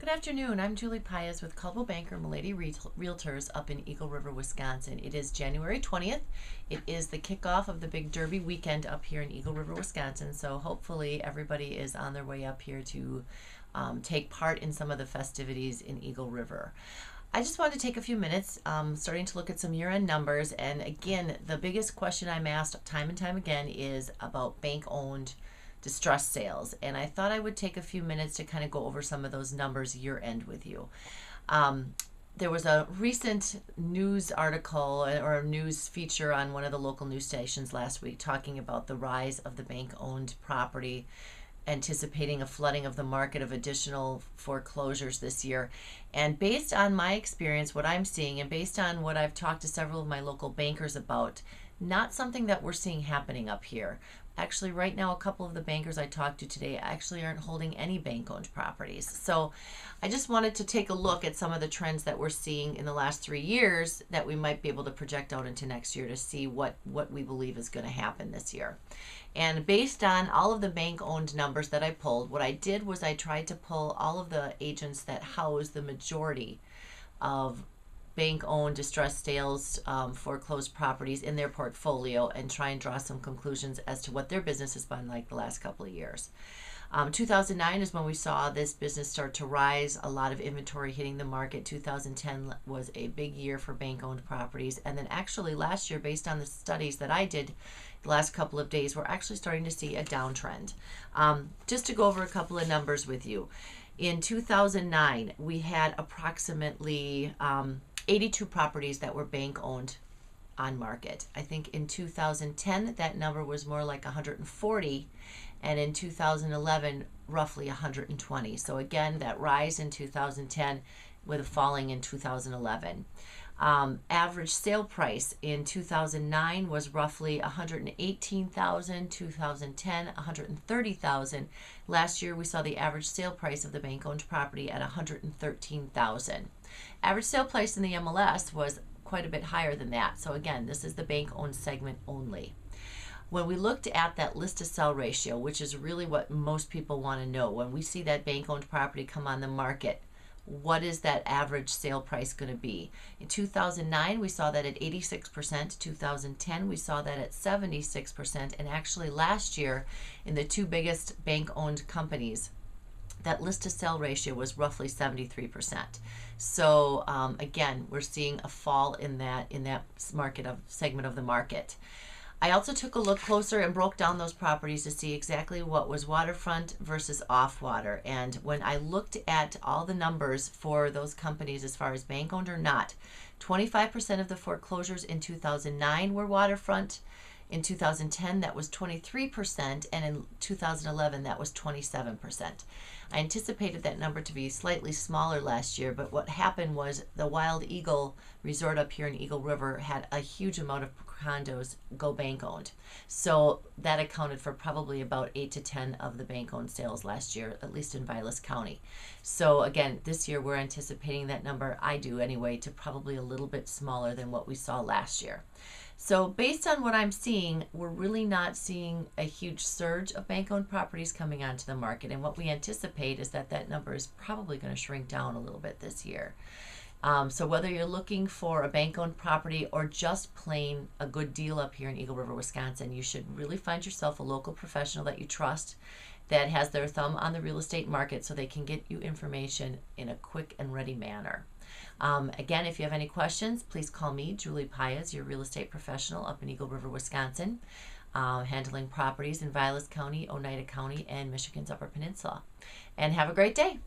Good afternoon. I'm Julie Pius with Coldwell Banker Milady Realtors up in Eagle River, Wisconsin. It is January 20th. It is the kickoff of the big Derby weekend up here in Eagle River, Wisconsin. So hopefully everybody is on their way up here to take part in some of the festivities in Eagle River. I just wanted to take a few minutes starting to look at some year-end numbers. And again, the biggest question I'm asked time and time again is about bank-owned distressed sales, and I thought I would take a few minutes to kind of go over some of those numbers year end with you. There was a recent news article or a news feature on one of the local news stations last week talking about the rise of the bank-owned property, anticipating a flooding of the market of additional foreclosures this year. And based on my experience, what I'm seeing, and based on what I've talked to several of my local bankers about, not something that we're seeing happening up here. Actually, right now, a couple of the bankers I talked to today actually aren't holding any bank-owned properties. So I just wanted to take a look at some of the trends that we're seeing in the last 3 years that we might be able to project out into next year to see what we believe is going to happen this year. And based on all of the bank-owned numbers that I pulled, what I did was I tried to pull all of the agents that house the majority of bank-owned distressed sales foreclosed properties in their portfolio and try and draw some conclusions as to what their business has been like the last couple of years. 2009 is when we saw this business start to rise, a lot of inventory hitting the market. 2010 was a big year for bank-owned properties, and then actually last year, based on the studies that I did the last couple of days, we're actually starting to see a downtrend. Just to go over a couple of numbers with you. In 2009, we had approximately 82 properties that were bank-owned on market. I think in 2010, that number was more like 140, and in 2011, roughly 120. So again, that rise in 2010 with a falling in 2011. Average sale price in 2009 was roughly 118,000, 2010 130,000. Last year we saw the average sale price of the bank-owned property at 113,000. Average sale price in the MLS was quite a bit higher than that. So again, this is the bank-owned segment only. When we looked at that list to sell ratio, which is really what most people want to know, when we see that bank-owned property come on the market, what is that average sale price going to be? In 2009, we saw that at 86%. 2010, we saw that at 76%. And actually last year, in the two biggest bank-owned companies, that list to sell ratio was roughly 73%. So again, we're seeing a fall in that segment of the market. I also took a look closer and broke down those properties to see exactly what was waterfront versus off water. And when I looked at all the numbers for those companies as far as bank owned or not, 25% of the foreclosures in 2009 were waterfront. In 2010, that was 23%, and in 2011, that was 27%. I anticipated that number to be slightly smaller last year, but what happened was the Wild Eagle Resort up here in Eagle River had a huge amount of condos go bank-owned. So that accounted for probably about 8 to 10 of the bank-owned sales last year, at least in Vilas County. So again, this year we're anticipating that number, I do anyway, to probably a little bit smaller than what we saw last year. So based on what I'm seeing, we're really not seeing a huge surge of bank-owned properties coming onto the market. And what we anticipate is that that number is probably going to shrink down a little bit this year. So whether you're looking for a bank-owned property or just plain a good deal up here in Eagle River, Wisconsin, you should really find yourself a local professional that you trust that has their thumb on the real estate market so they can get you information in a quick and ready manner. Again, if you have any questions, please call me, Julie Pius, your real estate professional up in Eagle River, Wisconsin, handling properties in Vilas County, Oneida County, and Michigan's Upper Peninsula. And have a great day.